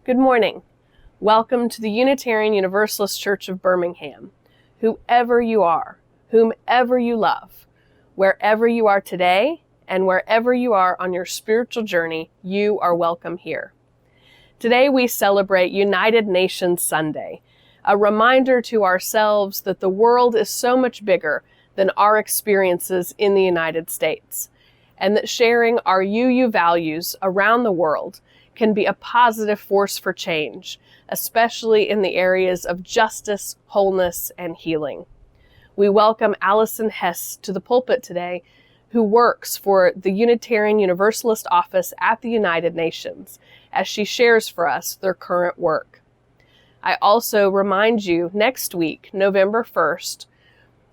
Good morning. Welcome to the Unitarian Universalist Church of Birmingham. Whoever you are, whomever you love, wherever you are today, and wherever you are on your spiritual journey, you are welcome here. Today we celebrate United Nations Sunday, a reminder to ourselves that the world is so much bigger than our experiences in the United States, and that sharing our UU values around the world can be a positive force for change, especially in the areas of justice, wholeness, and healing. We welcome Allison Hess to the pulpit today, who works for the Unitarian Universalist office at the United Nations, as she shares for us their current work. I also remind you, next week, November 1st,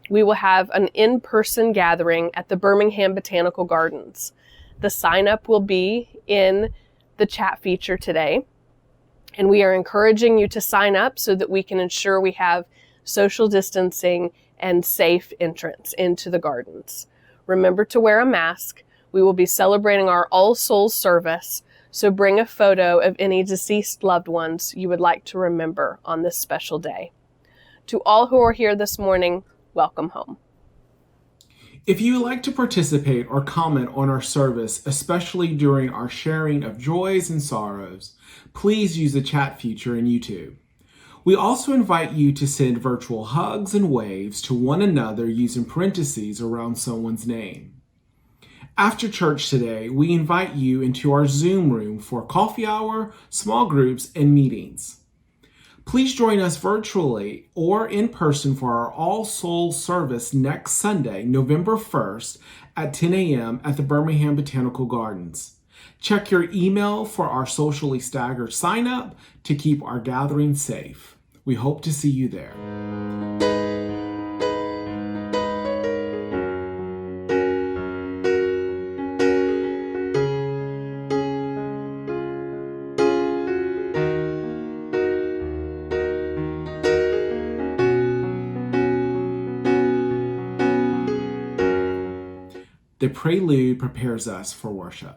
we will have an in-person gathering at the Birmingham Botanical Gardens. The sign-up will be in the chat feature today, and we are encouraging you to sign up so that we can ensure we have social distancing and safe entrance into the gardens. Remember to wear a mask. We will be celebrating our All Souls service, so bring a photo of any deceased loved ones you would like to remember on this special day. To all who are here this morning, welcome home. If you would like to participate or comment on our service, especially during our sharing of joys and sorrows, please use the chat feature in YouTube. We also invite you to send virtual hugs and waves to one another using parentheses around someone's name. After church today, we invite you into our Zoom room for coffee hour, small groups, and meetings. Please join us virtually or in person for our All Souls service next Sunday, November 1st at 10 a.m. at the Birmingham Botanical Gardens. Check your email for our socially staggered sign-up to keep our gathering safe. We hope to see you there. The prelude prepares us for worship.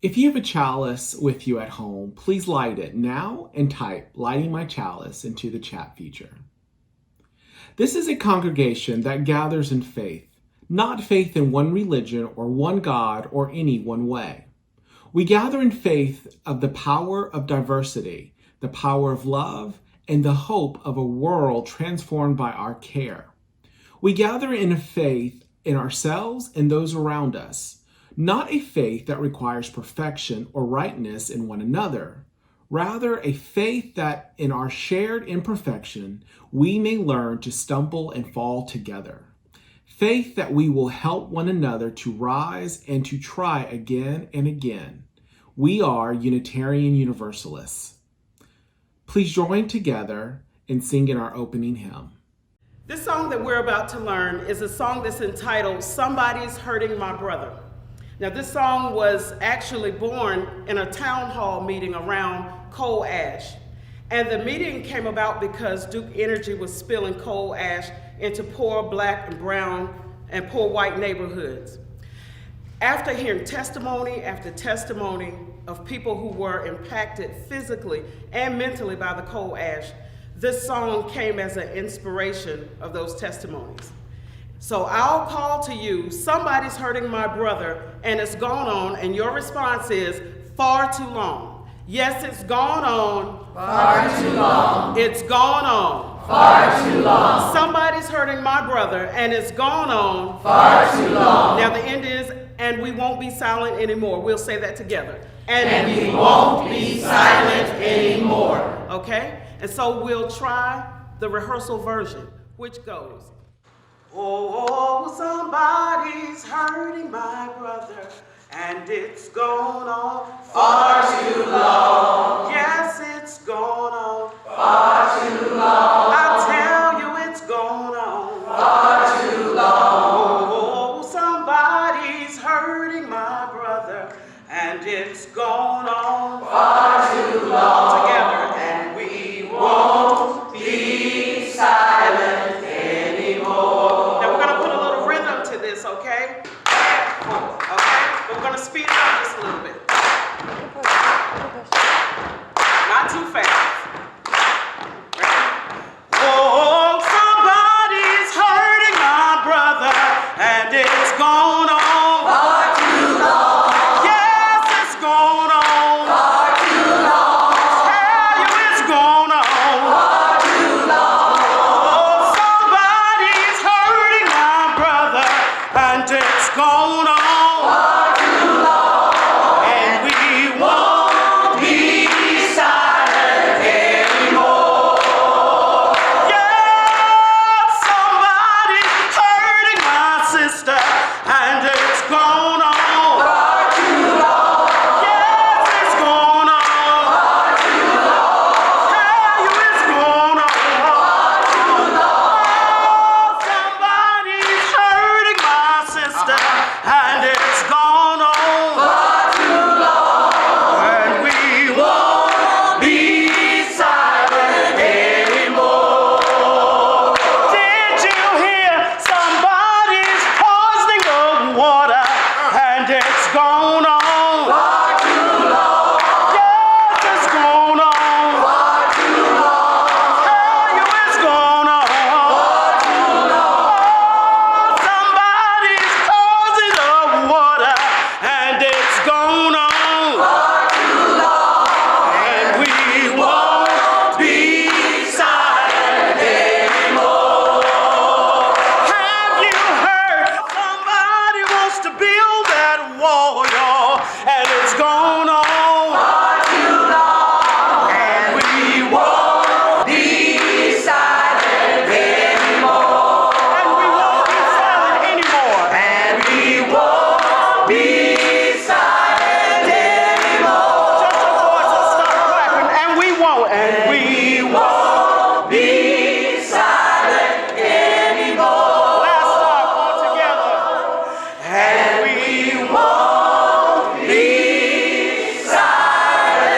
If you have a chalice with you at home, please light it now and type "lighting my chalice" into the chat feature. This is a congregation that gathers in faith, not faith in one religion or one God or any one way. We gather in faith of the power of diversity, the power of love, and the hope of a world transformed by our care. We gather in faith in ourselves and those around us, not a faith that requires perfection or rightness in one another, rather a faith that in our shared imperfection, we may learn to stumble and fall together. Faith that we will help one another to rise and to try again and again. We are Unitarian Universalists. Please join together in singing our opening hymn. This song that we're about to learn is a song that's entitled, Somebody's Hurting My Brother. Now, this song was actually born in a town hall meeting around coal ash. And the meeting came about because Duke Energy was spilling coal ash into poor black and brown and poor white neighborhoods. After hearing testimony after testimony of people who were impacted physically and mentally by the coal ash, this song came as an inspiration of those testimonies. So I'll call to you, somebody's hurting my brother, and it's gone on, and your response is, far too long. Yes, it's gone on. Far too long. It's gone on. Far too long. Somebody's hurting my brother, and it's gone on. Far too long. Now the end is, and we won't be silent anymore. We'll say that together. And we won't be silent anymore. Okay? And so we'll try the rehearsal version, which goes, oh, somebody's hurting my brother, and it's gone on Far too long. Yes, it's gone on Far too long. I tell you it's gone on Far too long. Oh, somebody's hurting my brother, and it's gone on Far too long. together. And we won't be silent anymore. Now we're going to put a little rhythm to this, okay? Okay? But we're going to speed it up just a little bit. Not too fast. Ready? Oh, somebody's hurting my brother, and it's gone on. Far too long. Yes, it's gone on. Far too long. Tell you it's gone on. Far too long. Oh, somebody's hurting my brother, and it's gone on. Far too long. And we won't Be silent anymore. Yeah, somebody's hurting my sister, and it's gone on. Far too long. Yes, it's gone on. Far too long. Tell you it's gone on. Far too long. Somebody's hurting my sister, and it's gone on. Far too long. And we won't Be silent anymore. Did you hear? Somebody's poisoning the water, and it's gone on. Far too long. Yes, it's gone on. Far too long. Tell you it's gone on. Far too long. Somebody's poisoning the water, and it's gone on. Far too long. And we won't Be silent anymore. Have you heard? Somebody wants to build that wall, y'all, and it's gone on. Far too long. And we Won't be silent anymore. and we won't be silent anymore. And we won't be silent anymore. Just your voices start clapping, and we won't. And we Won't be silent anymore. last time all together. And we won't be silent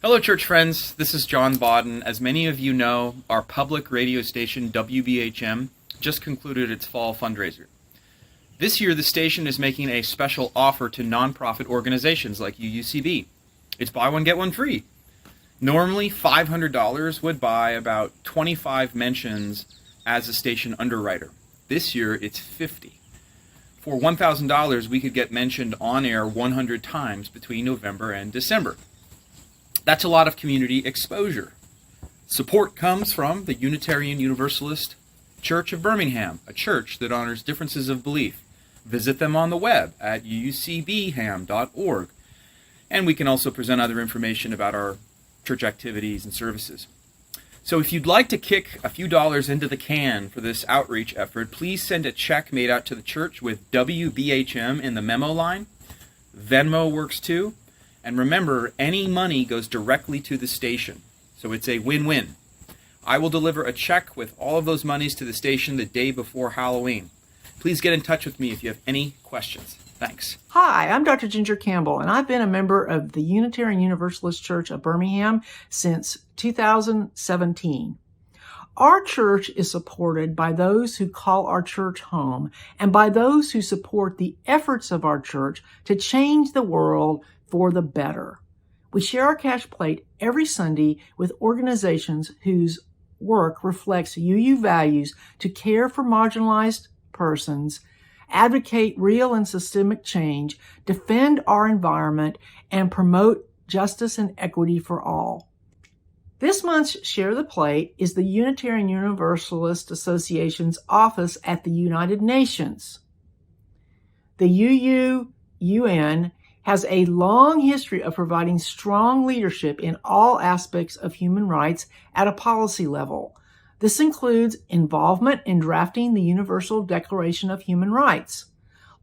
Hello, church friends. This is John Bodden. As many of you know, our public radio station, WBHM, just concluded its fall fundraiser. This year, the station is making a special offer to nonprofit organizations like UUCB. It's buy one, get one free. Normally, $500 would buy about 25 mentions as a station underwriter. This year, it's $50. For $1,000, we could get mentioned on air 100 times between November and December. That's a lot of community exposure. Support comes from the Unitarian Universalist Church of Birmingham, a church that honors differences of belief, visit them on the web at uucbham.org. And we can also present other information about our church activities and services. So if you'd like to kick a few dollars into the can for this outreach effort, please send a check made out to the church with WBHM in the memo line. Venmo works too. And remember, any money goes directly to the station. So it's a win-win. I will deliver a check with all of those monies to the station the day before Halloween. Please get in touch with me if you have any questions. Thanks. Hi, I'm Dr. Ginger Campbell, and I've been a member of the Unitarian Universalist Church of Birmingham since 2017. Our church is supported by those who call our church home and by those who support the efforts of our church to change the world for the better. We share our cash plate every Sunday with organizations whose work reflects UU values to care for marginalized persons, advocate real and systemic change, defend our environment, and promote justice and equity for all. This month's Share the Plate is the Unitarian Universalist Association's office at the United Nations. The UUUN has a long history of providing strong leadership in all aspects of human rights at a policy level. This includes involvement in drafting the Universal Declaration of Human Rights,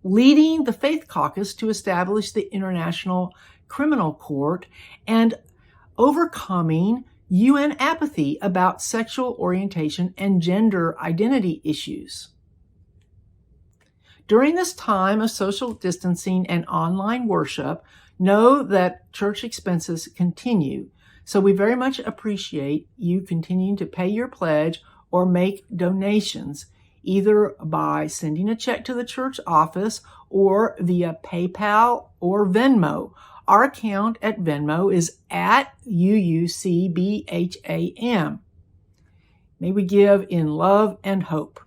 leading the Faith Caucus to establish the International Criminal Court, and overcoming UN apathy about sexual orientation and gender identity issues. During this time of social distancing and online worship, know that church expenses continue. So we very much appreciate you continuing to pay your pledge or make donations, either by sending a check to the church office or via PayPal or Venmo. Our account at Venmo is at UUCBHAM. May we give in love and hope.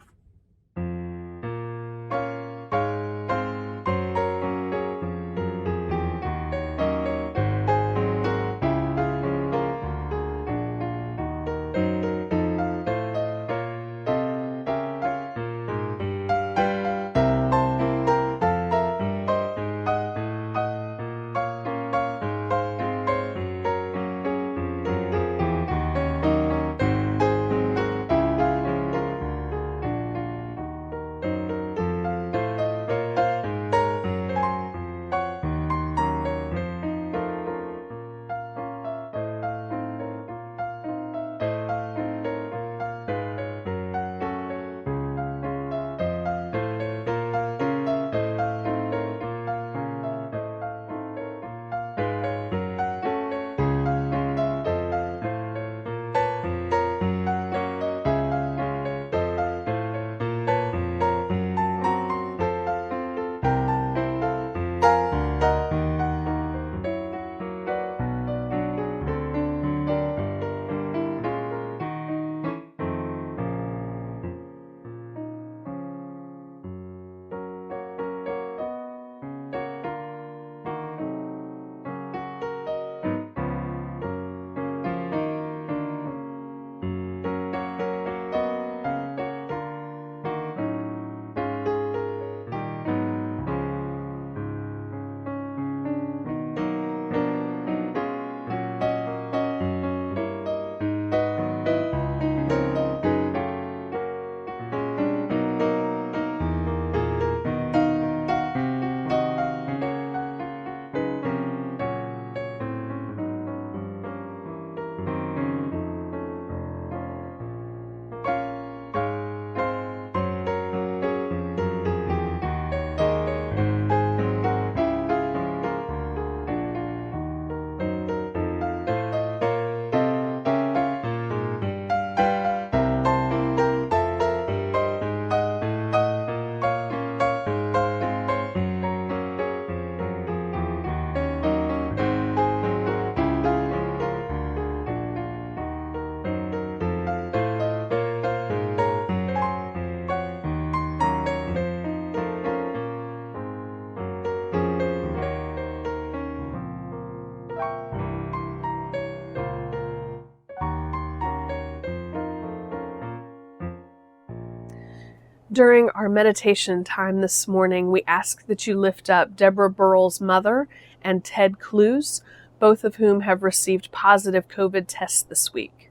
During our meditation time this morning, we ask that you lift up Deborah Burrell's mother and Ted Clues, both of whom have received positive COVID tests this week.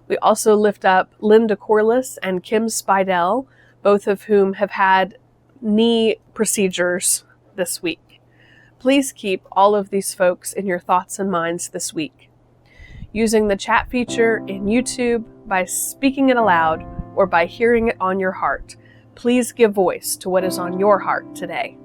We also lift up Linda Corliss and Kim Spidell, both of whom have had knee procedures this week. Please keep all of these folks in your thoughts and minds this week. Using the chat feature in YouTube, by speaking it aloud, or by hearing it on your heart, please give voice to what is on your heart today.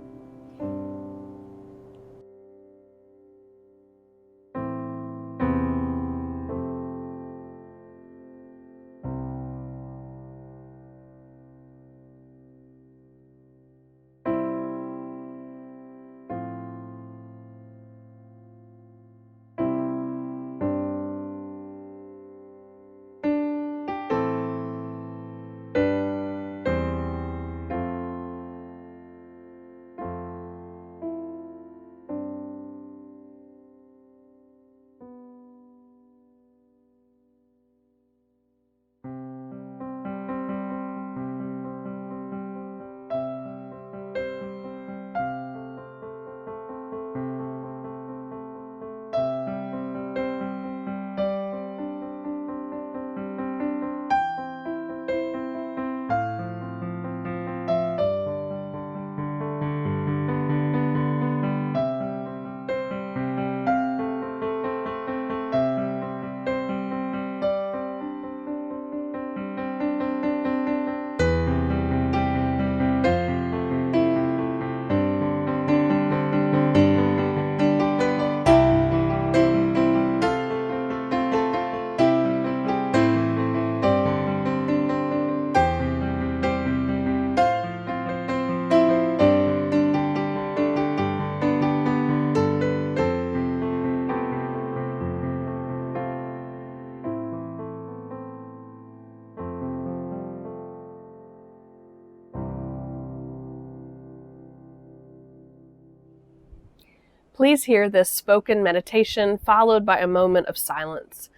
Please hear this spoken meditation followed by a moment of silence.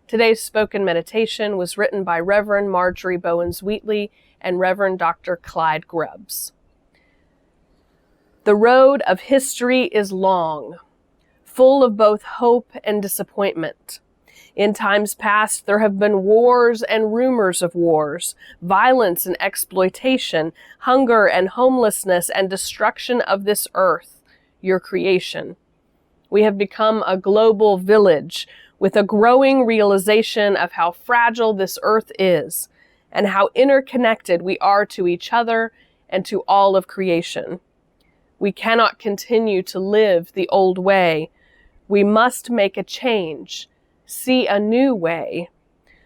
Today's spoken meditation was written by Reverend Marjorie Bowens-Wheatley and Reverend Dr. Clyde Grubbs. The road of history is long, full of both hope and disappointment. In times past, there have been wars and rumors of wars, violence and exploitation, hunger and homelessness, and destruction of this earth, your creation. We have become a global village with a growing realization of how fragile this earth is and how interconnected we are to each other and to all of creation. We cannot continue to live the old way. We must make a change, see a new way,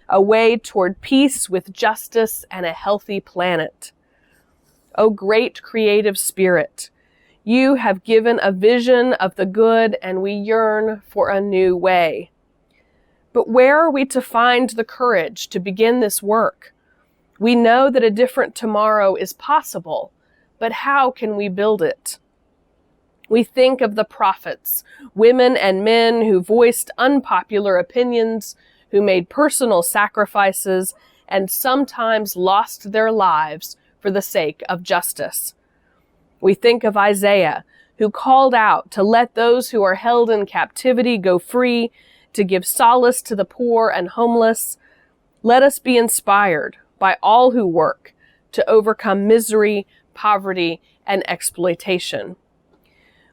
a way toward peace with justice and a healthy planet. O great creative spirit, you have given a vision of the good, and we yearn for a new way. But where are we to find the courage to begin this work? We know that a different tomorrow is possible, but how can we build it? We think of the prophets, women and men who voiced unpopular opinions, who made personal sacrifices, and sometimes lost their lives for the sake of justice. We think of Isaiah, who called out to let those who are held in captivity go free, to give solace to the poor and homeless. Let us be inspired by all who work to overcome misery, poverty, and exploitation.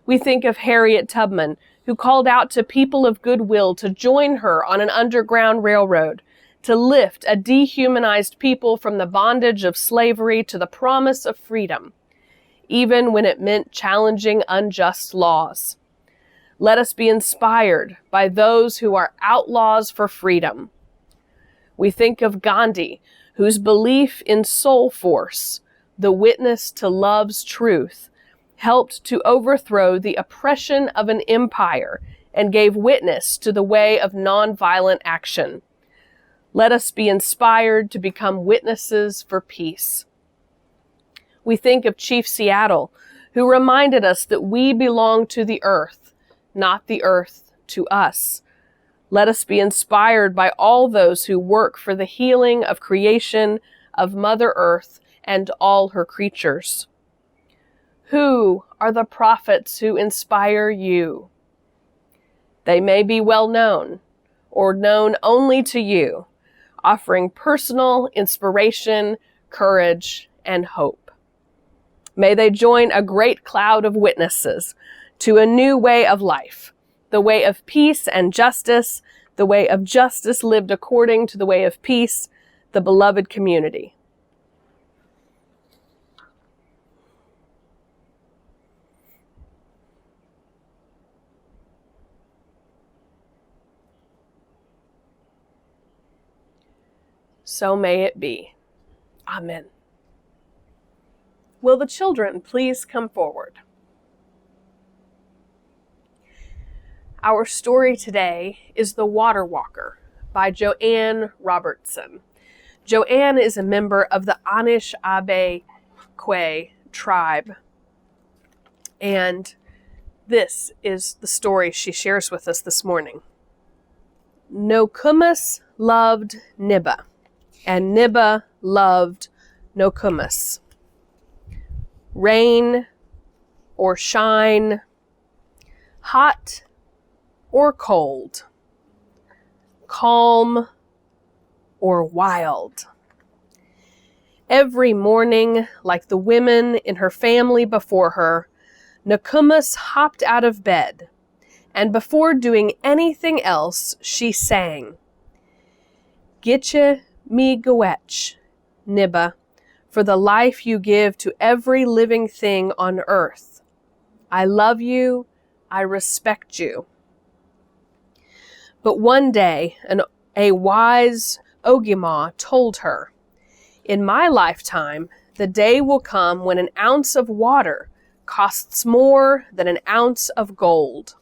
We think of Harriet Tubman, who called out to people of goodwill to join her on an underground railroad, to lift a dehumanized people from the bondage of slavery to the promise of freedom, even when it meant challenging unjust laws. Let us be inspired by those who are outlaws for freedom. We think of Gandhi, whose belief in soul force, the witness to love's truth, helped to overthrow the oppression of an empire and gave witness to the way of nonviolent action. Let us be inspired to become witnesses for peace. We think of Chief Seattle, who reminded us that we belong to the earth, not the earth to us. Let us be inspired by all those who work for the healing of creation, of Mother Earth, and all her creatures. Who are the prophets who inspire you? They may be well known, or known only to you, offering personal inspiration, courage, and hope. May they join a great cloud of witnesses to a new way of life, the way of peace and justice, the way of justice lived according to the way of peace, the beloved community. So may it be. Amen. Will the children please come forward? Our story today is The Water Walker by Joanne Robertson. Joanne is a member of the Anishinaabe tribe, and this is the story she shares with us this morning. Nokomis loved Niba, and Niba loved Nokomis. Rain or shine, hot or cold, calm or wild. Every morning, like the women in her family before her, Nokomis hopped out of bed, and before doing anything else, she sang, "Gitche mi gwetch, Niba, for the life you give to every living thing on earth. I love you, I respect you." But one day, a wise Ogima told her, "In my lifetime, the day will come when an ounce of water costs more than an ounce of gold.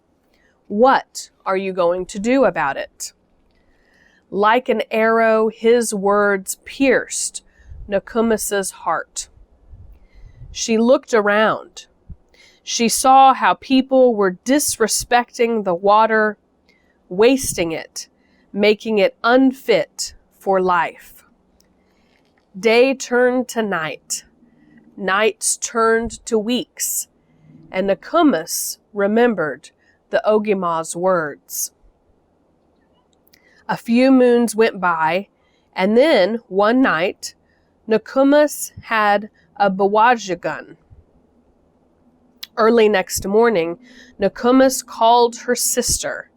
What are you going to do about it?" Like an arrow, his words pierced Nokomis's heart. She looked around. She saw how people were disrespecting the water, wasting it, making it unfit for life. Day turned to night. Nights turned to weeks. And Nokomis remembered the Ogima's words. A few moons went by, and then one night, Nokomis had a bawajagun. Early next morning, Nokomis called her sister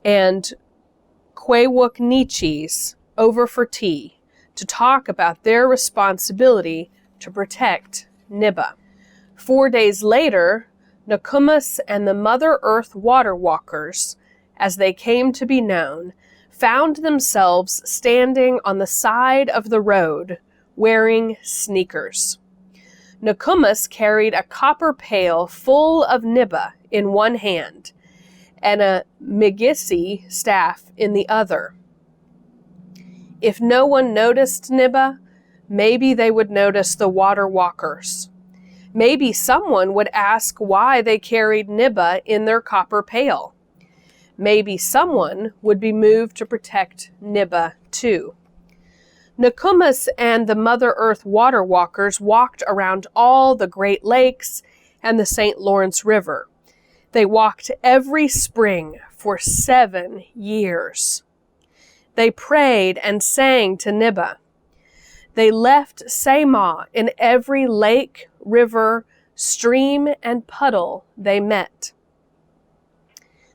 and Kwewuknichis over for tea to talk about their responsibility to protect Niba. 4 days later, Nokomis and the Mother Earth Water Walkers, as they came to be known, found themselves standing on the side of the road wearing sneakers. Nokomis carried a copper pail full of Niba in one hand and a migisi staff in the other. If no one noticed Niba, maybe they would notice the water walkers. Maybe someone would ask why they carried Niba in their copper pail. Maybe someone would be moved to protect Niba too. Nokomis and the Mother Earth Water Walkers walked around all the Great Lakes and the St. Lawrence River. They walked every spring for 7 years. They prayed and sang to Niba. They left Sema in every lake, river, stream, and puddle they met.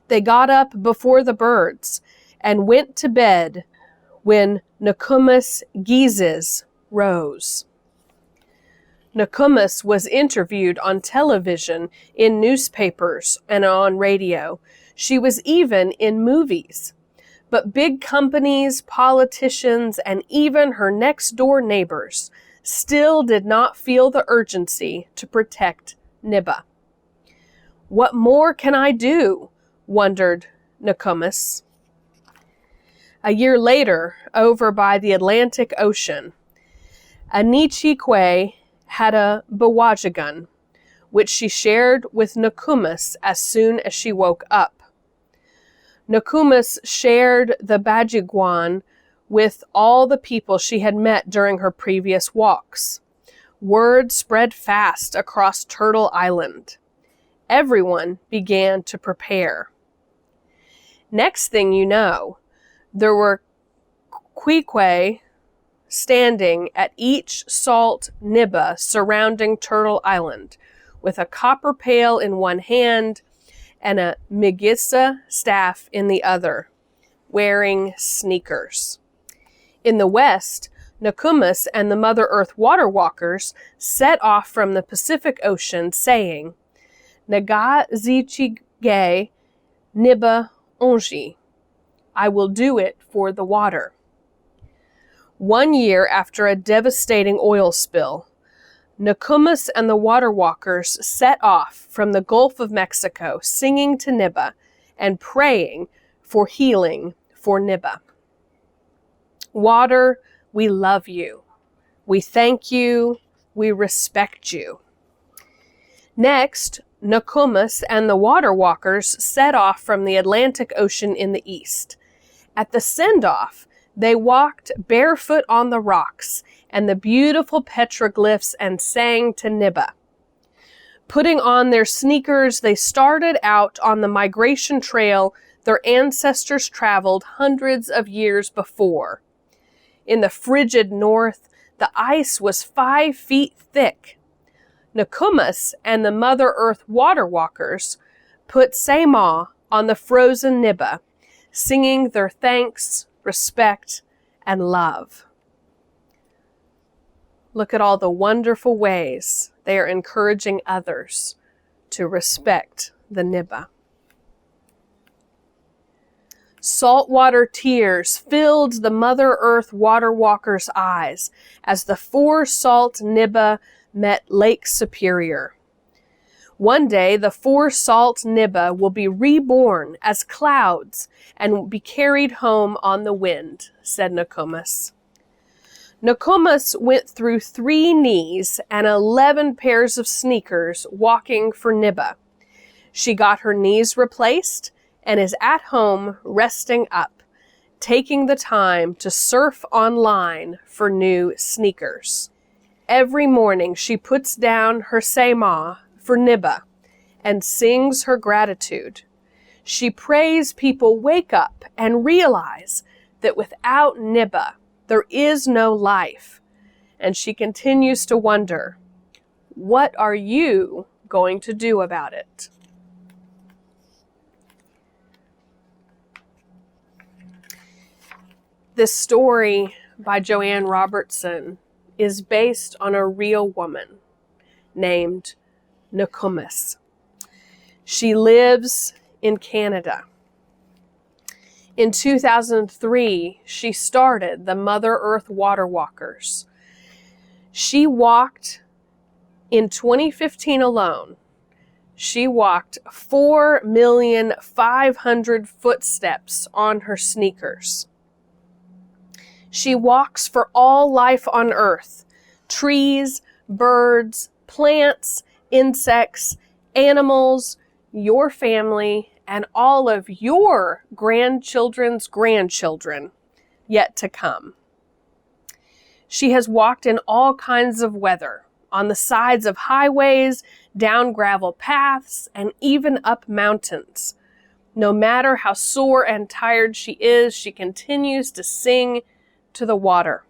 They got up before the birds and went to bed when Nokomis Gizes rose. Nokomis was interviewed on television, in newspapers, and on radio. She was even in movies. But big companies, politicians, and even her next-door neighbors still did not feel the urgency to protect Niba. "What more can I do?" wondered Nokomis. A year later, over by the Atlantic Ocean, Anichikwe had a bawajagun, which she shared with Nokomis as soon as she woke up. Nokomis shared the bajiguan with all the people she had met during her previous walks. Word spread fast across Turtle Island. Everyone began to prepare. Next thing you know, there were Queequeg standing at each salt nibba surrounding Turtle Island, with a copper pail in one hand and a Migisa staff in the other, wearing sneakers. In the west, Nokomis and the Mother Earth water walkers set off from the Pacific Ocean, saying, Naga zichige niba onji. I will do it for the water. 1 year after a devastating oil spill, Nokomis and the water walkers set off from the Gulf of Mexico, singing to Niba and praying for healing for Niba. Water, we love you. We thank you. We respect you. Next, Nokomis and the water walkers set off from the Atlantic Ocean in the east. At the send-off, they walked barefoot on the rocks and the beautiful petroglyphs and sang to Niba. Putting on their sneakers, they started out on the migration trail their ancestors traveled hundreds of years before. In the frigid north, the ice was 5 feet thick. Nokomis and the Mother Earth water walkers put Sema on the frozen Niba, singing their thanks, respect, and love. Look at all the wonderful ways they are encouraging others to respect the Niba. Saltwater tears filled the Mother Earth water walkers' eyes as the 4 salt Niba met Lake Superior. One day, the 4 salt Niba will be reborn as clouds and will be carried home on the wind, said Nokomis. Nokomis went through 3 knees and 11 pairs of sneakers walking for Niba. She got her knees replaced and is at home resting up, taking the time to surf online for new sneakers. Every morning she puts down her Sema for Niba and sings her gratitude. She prays people wake up and realize that without Niba, there is no life. And she continues to wonder, what are you going to do about it? This story by Joanne Robertson is based on a real woman named Nokomis. She lives in Canada. In 2003, she started the Mother Earth Water Walkers. She walked, in 2015 alone, she walked 4,500,000 footsteps on her sneakers. She walks for all life on Earth, trees, birds, plants, insects, animals, your family, and all of your grandchildren's grandchildren yet to come. She has walked in all kinds of weather, on the sides of highways, down gravel paths, and even up mountains. No matter how sore and tired she is, she continues to sing to the water.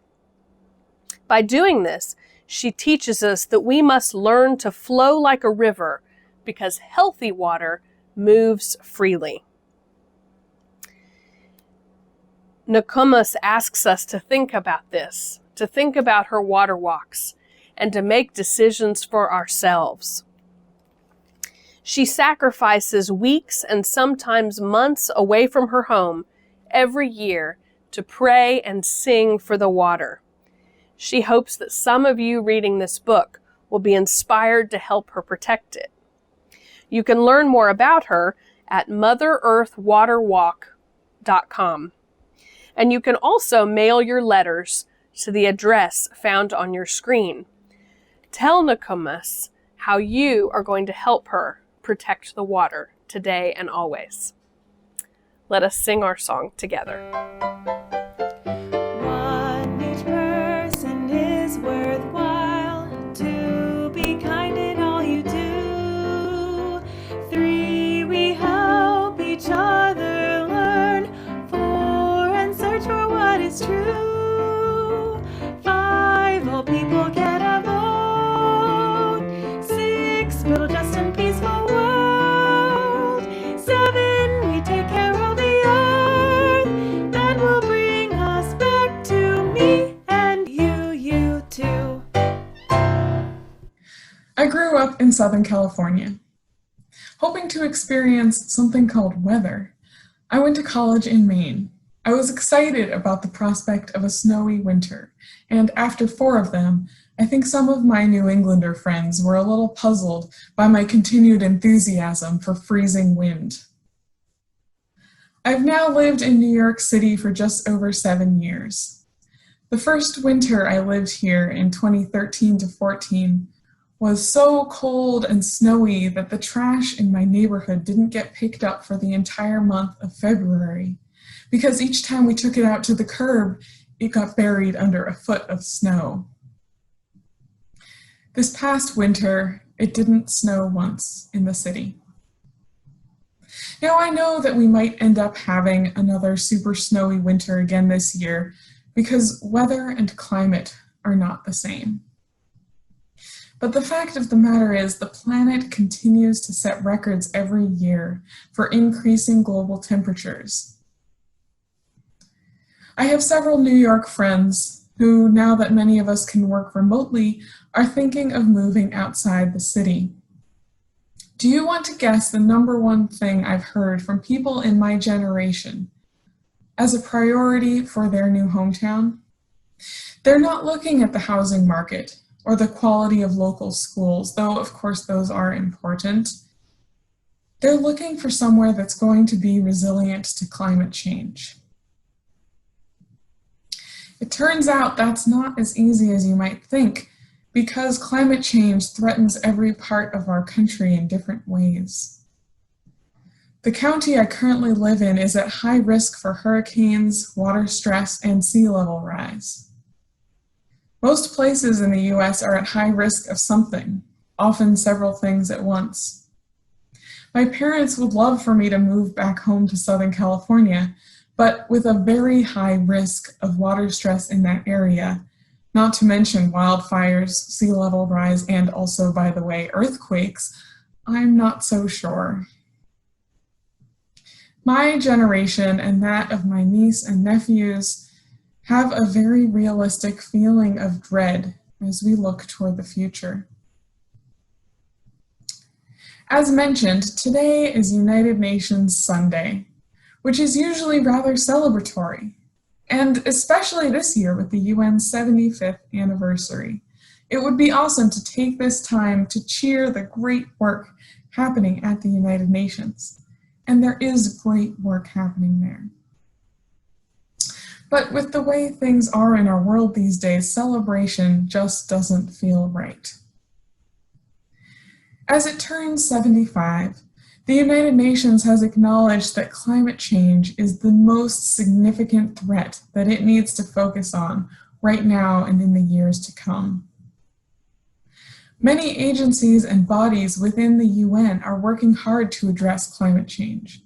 By doing this, she teaches us that we must learn to flow like a river because healthy water moves freely. Nokomis asks us to think about this, to think about her water walks, and to make decisions for ourselves. She sacrifices weeks and sometimes months away from her home every year to pray and sing for the water. She hopes that some of you reading this book will be inspired to help her protect it. You can learn more about her at motherearthwaterwalk.com. And you can also mail your letters to the address found on your screen. Tell Nokomis how you are going to help her protect the water today and always. Let us sing our song together. little just and peaceful world. 7, we take care of the earth. That will bring us back to me and you too. I grew up in Southern California. Hoping to experience something called weather, I went to college in Maine. I was excited about the prospect of a snowy winter, and after 4 of them, I think some of my New Englander friends were a little puzzled by my continued enthusiasm for freezing wind. I've now lived in New York City for just over 7 years. The first winter I lived here in 2013 to 14 was so cold and snowy that the trash in my neighborhood didn't get picked up for the entire month of February, because each time we took it out to the curb, it got buried under a foot of snow. This past winter, it didn't snow once in the city. Now I know that we might end up having another super snowy winter again this year because weather and climate are not the same. But the fact of the matter is the planet continues to set records every year for increasing global temperatures. I have several New York friends who, now that many of us can work remotely, are thinking of moving outside the city. Do you want to guess the number one thing I've heard from people in my generation as a priority for their new hometown? They're not looking at the housing market or the quality of local schools, though of course those are important. They're looking for somewhere that's going to be resilient to climate change. It turns out that's not as easy as you might think, because climate change threatens every part of our country in different ways. The county I currently live in is at high risk for hurricanes, water stress, and sea level rise. Most places in the US are at high risk of something, often several things at once. My parents would love for me to move back home to Southern California, but with a very high risk of water stress in that area, not to mention wildfires, sea level rise, and also, by the way, earthquakes, I'm not so sure. My generation and that of my niece and nephews have a very realistic feeling of dread as we look toward the future. As mentioned, today is United Nations Sunday, which is usually rather celebratory, and especially this year with the UN's 75th anniversary. It would be awesome to take this time to cheer the great work happening at the United Nations, and there is great work happening there. But with the way things are in our world these days, celebration just doesn't feel right. As it turns 75, the United Nations has acknowledged that climate change is the most significant threat that it needs to focus on right now and in the years to come. Many agencies and bodies within the UN are working hard to address climate change.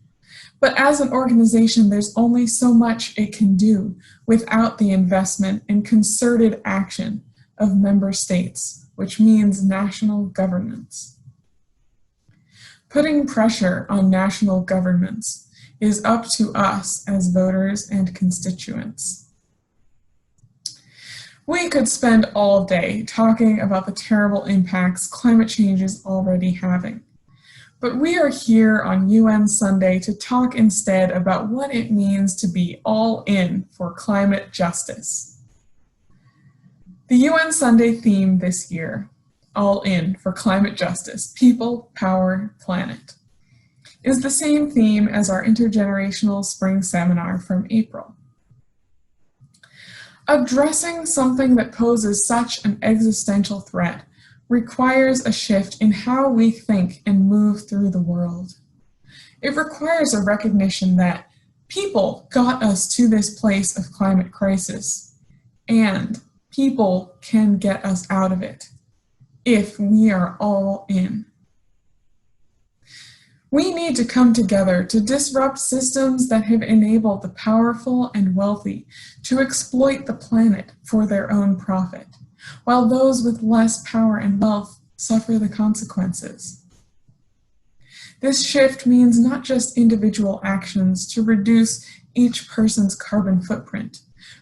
But as an organization, there's only so much it can do without the investment and concerted action of member states, which means national governments. Putting pressure on national governments is up to us as voters and constituents. We could spend all day talking about the terrible impacts climate change is already having, but we are here on UN Sunday to talk instead about what it means to be all in for climate justice. The UN Sunday theme this year, All In for Climate Justice, People, Power, Planet, is the same theme as our intergenerational spring seminar from April. Addressing something that poses such an existential threat requires a shift in how we think and move through the world. It requires a recognition that people got us to this place of climate crisis, and people can get us out of it if we are all in. We need to come together to disrupt systems that have enabled the powerful and wealthy to exploit the planet for their own profit, while those with less power and wealth suffer the consequences. This shift means not just individual actions to reduce each person's carbon footprint,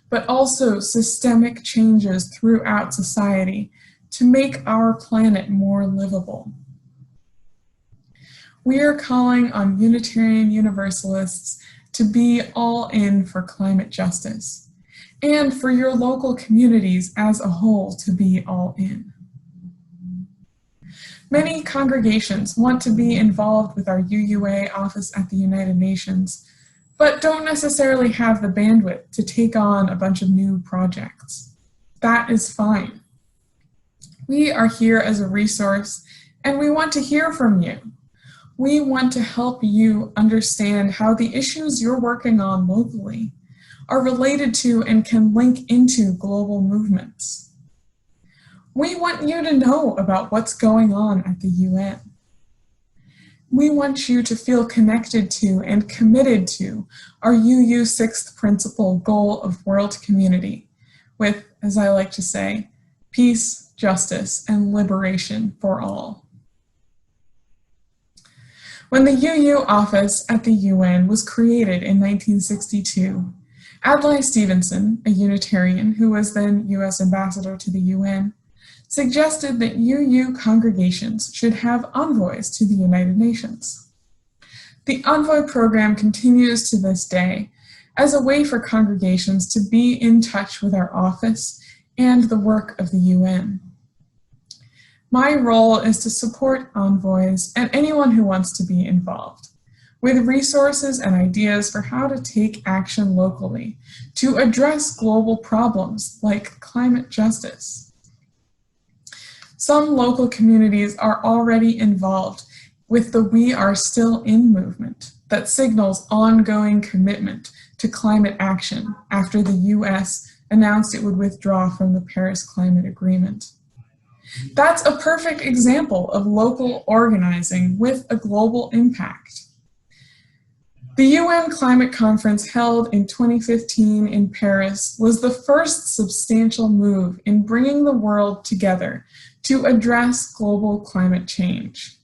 but also systemic changes throughout society to make our planet more livable. We are calling on Unitarian Universalists to be all in for climate justice, and for your local communities as a whole to be all in. Many congregations want to be involved with our UUA office at the United Nations, but don't necessarily have the bandwidth to take on a bunch of new projects. That is fine. We are here as a resource, and we want to hear from you. We want to help you understand how the issues you're working on locally are related to and can link into global movements. We want you to know about what's going on at the UN. We want you to feel connected to and committed to our UU sixth principle goal of world community with, as I like to say, peace, justice, and liberation for all. When the UU office at the UN was created in 1962, Adlai Stevenson, a Unitarian who was then US ambassador to the UN, suggested that UU congregations should have envoys to the United Nations. The envoy program continues to this day as a way for congregations to be in touch with our office and the work of the UN. My role is to support envoys and anyone who wants to be involved with resources and ideas for how to take action locally to address global problems like climate justice. Some local communities are already involved with the We Are Still In movement that signals ongoing commitment to climate action after the US announced it would withdraw from the Paris Climate Agreement. That's a perfect example of local organizing with a global impact. The UN Climate Conference held in 2015 in Paris was the first substantial move in bringing the world together to address global climate change.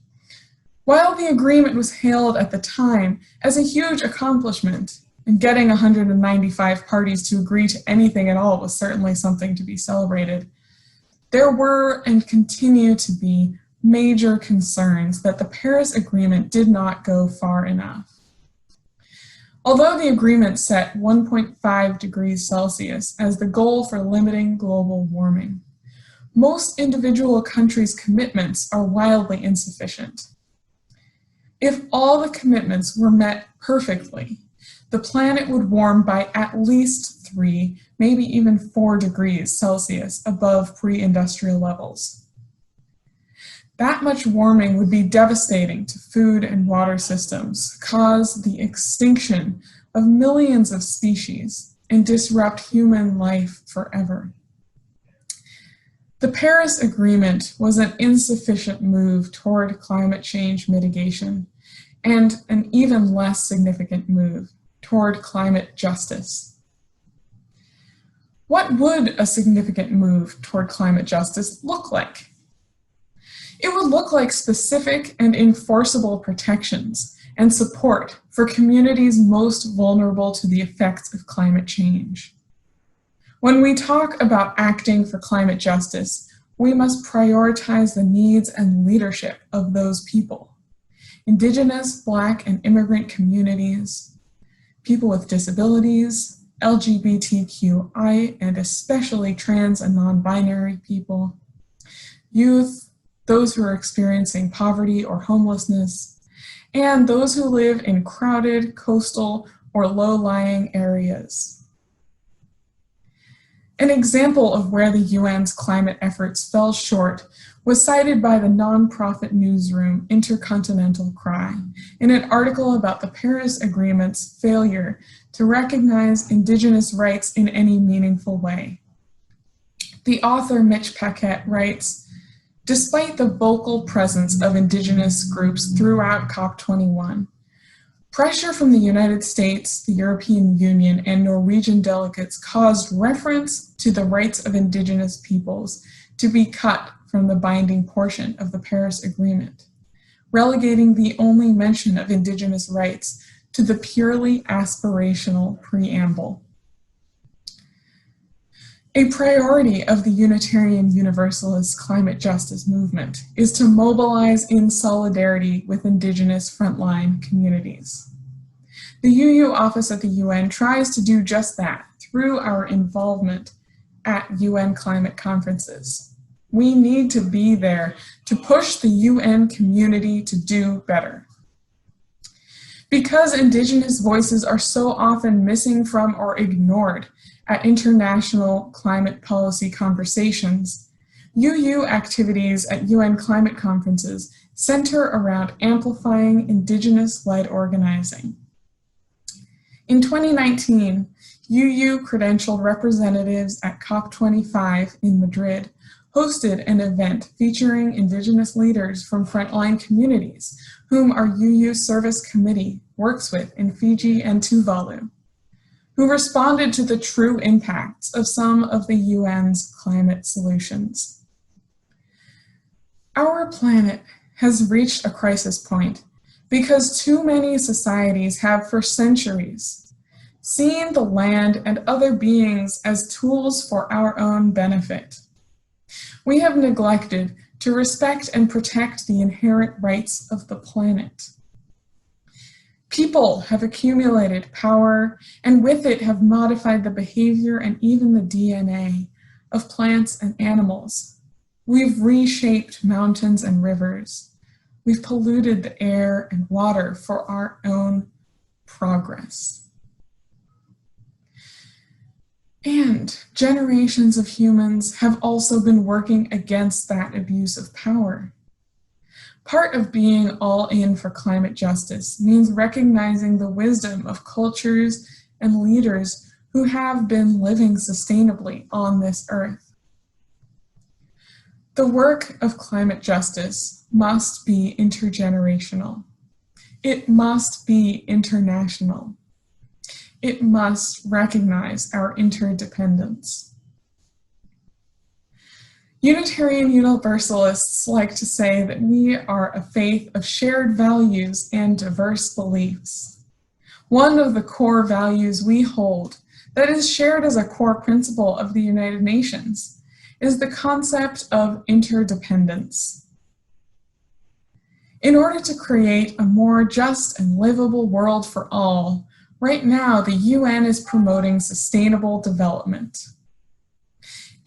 While the agreement was hailed at the time as a huge accomplishment, and getting 195 parties to agree to anything at all was certainly something to be celebrated, there were and continue to be major concerns that the Paris Agreement did not go far enough. Although the agreement set 1.5 degrees Celsius as the goal for limiting global warming, most individual countries' commitments are wildly insufficient. If all the commitments were met perfectly, the planet would warm by at least 3, maybe even 4 degrees Celsius above pre-industrial levels. That much warming would be devastating to food and water systems, cause the extinction of millions of species, and disrupt human life forever. The Paris Agreement was an insufficient move toward climate change mitigation, and an even less significant move toward climate justice. What would a significant move toward climate justice look like? It would look like specific and enforceable protections and support for communities most vulnerable to the effects of climate change. When we talk about acting for climate justice, we must prioritize the needs and leadership of those people: Indigenous, Black, and immigrant communities, people with disabilities, LGBTQI, and especially trans and non-binary people, youth, those who are experiencing poverty or homelessness, and those who live in crowded, coastal, or low-lying areas. An example of where the UN's climate efforts fell short was cited by the nonprofit newsroom Intercontinental Cry in an article about the Paris Agreement's failure to recognize Indigenous rights in any meaningful way. The author, Mitch Paquette, writes, "Despite the vocal presence of Indigenous groups throughout COP21, pressure from the United States, the European Union, and Norwegian delegates caused reference to the rights of Indigenous peoples to be cut from the binding portion of the Paris Agreement, relegating the only mention of Indigenous rights to the purely aspirational preamble. A priority of the Unitarian Universalist climate justice movement is to mobilize in solidarity with Indigenous frontline communities. The UU office at the UN tries to do just that through our involvement at UN climate conferences. We need to be there to push the UN community to do better. Because Indigenous voices are so often missing from or ignored at international climate policy conversations, UU activities at UN climate conferences center around amplifying Indigenous-led organizing. In 2019, UU credentialed representatives at COP25 in Madrid hosted an event featuring Indigenous leaders from frontline communities whom our UU Service Committee works with in Fiji and Tuvalu, who responded to the true impacts of some of the UN's climate solutions. Our planet has reached a crisis point because too many societies have for centuries seen the land and other beings as tools for our own benefit. We have neglected to respect and protect the inherent rights of the planet. People have accumulated power and with it have modified the behavior and even the DNA of plants and animals. We've reshaped mountains and rivers. We've polluted the air and water for our own progress. And generations of humans have also been working against that abuse of power. Part of being all in for climate justice means recognizing the wisdom of cultures and leaders who have been living sustainably on this earth. The work of climate justice must be intergenerational. It must be international. It must recognize our interdependence. Unitarian Universalists like to say that we are a faith of shared values and diverse beliefs. One of the core values we hold that is shared as a core principle of the United Nations is the concept of interdependence. In order to create a more just and livable world for all, right now the UN is promoting sustainable development.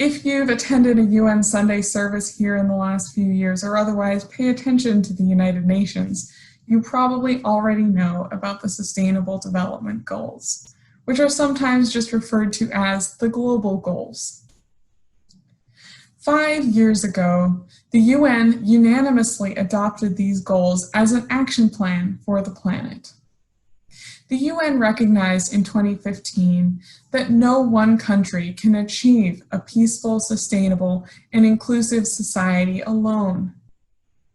If you've attended a UN Sunday service here in the last few years or otherwise pay attention to the United Nations, you probably already know about the Sustainable Development Goals, which are sometimes just referred to as the global goals. 5 years ago, the UN unanimously adopted these goals as an action plan for the planet. The UN recognized in 2015 that no one country can achieve a peaceful, sustainable, and inclusive society alone.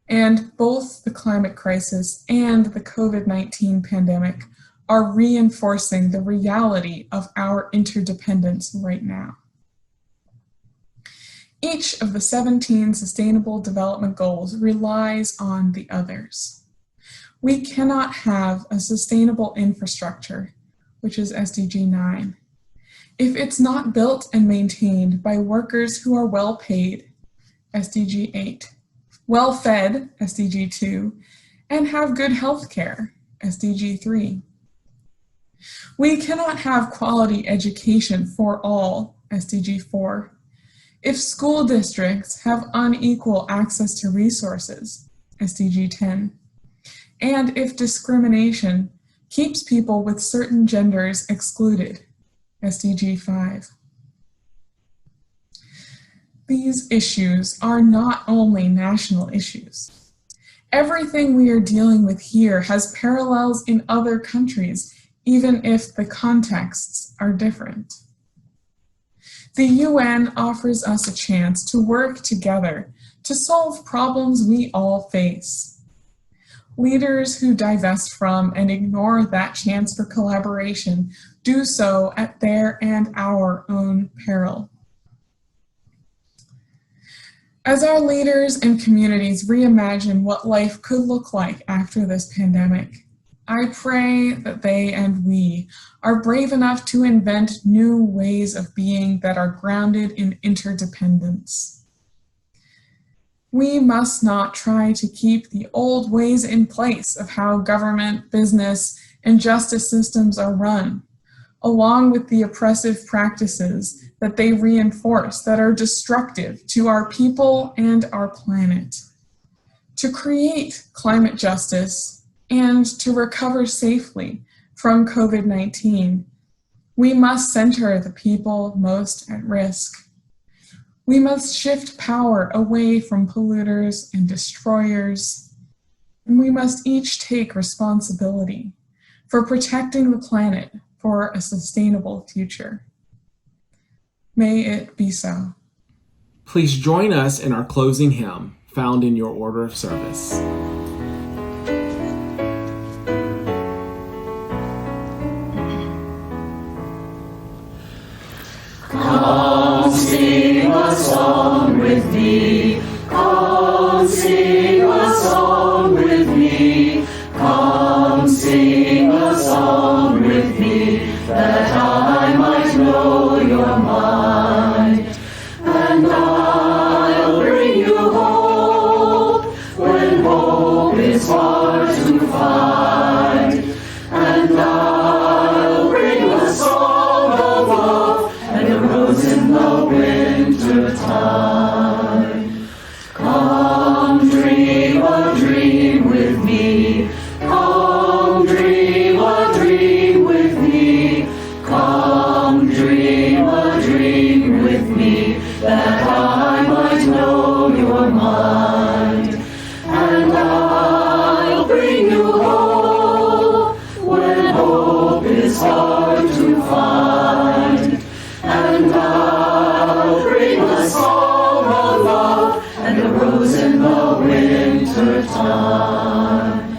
And both the climate crisis and the COVID-19 pandemic are reinforcing the reality of our interdependence right now. Each of the 17 Sustainable Development Goals relies on the others. We cannot have a sustainable infrastructure, which is SDG 9, if it's not built and maintained by workers who are well paid, SDG 8, well fed, SDG 2, and have good health care, SDG 3. We cannot have quality education for all, SDG 4, if school districts have unequal access to resources, SDG 10. And if discrimination keeps people with certain genders excluded, SDG 5. These issues are not only national issues. Everything we are dealing with here has parallels in other countries, even if the contexts are different. The UN offers us a chance to work together to solve problems we all face. Leaders who divest from and ignore that chance for collaboration do so at their and our own peril. As our leaders and communities reimagine what life could look like after this pandemic, I pray that they and we are brave enough to invent new ways of being that are grounded in interdependence. We must not try to keep the old ways in place of how government, business, and justice systems are run, along with the oppressive practices that they reinforce that are destructive to our people and our planet. To create climate justice and to recover safely from COVID-19, we must center the people most at risk. We must shift power away from polluters and destroyers, and we must each take responsibility for protecting the planet for a sustainable future. May it be so. Please join us in our closing hymn, found in your order of service. Come sing a song with me. Come sing a song with me. Come sing a song with me, that I might know your mind. And I'll bring you hope when hope is hard to find. And I'll bring a song of love and a rose in the winter time. Come dream a dream with me. Come dream a dream with me. Come dream a dream with me, that I might know your mind. And I'll bring you hope when hope is hard to find. And I'll bring a song of love and a rose in the winter time.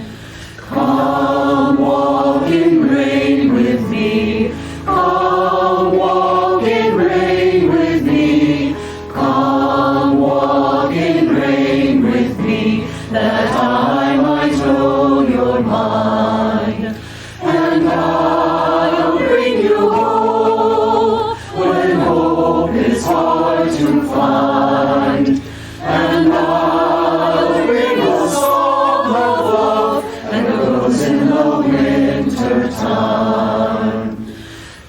Come walk in rain with me. Come walk in rain with me. Come walk in rain with me, that I might know your mind. And I'll bring you hope when hope is hard to find. And I'll bring a song of love and a rose in the winter time.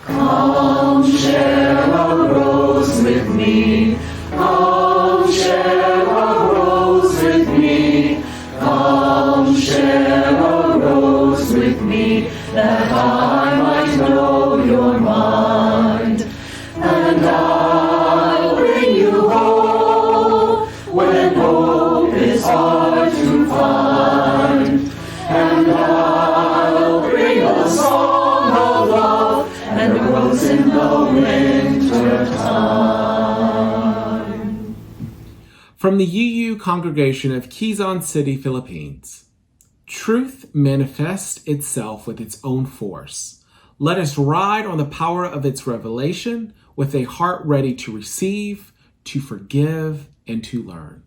Come share a rose with me. Come share a rose with me. Come share a rose with me, that I might know your mind. And I'll bring you hope when hope is hard to find. And I'll bring a song of love and a rose in the winter time. From the UU Congregation of Quezon City, Philippines. Truth manifests itself with its own force. Let us ride on the power of its revelation with a heart ready to receive, to forgive, and to learn.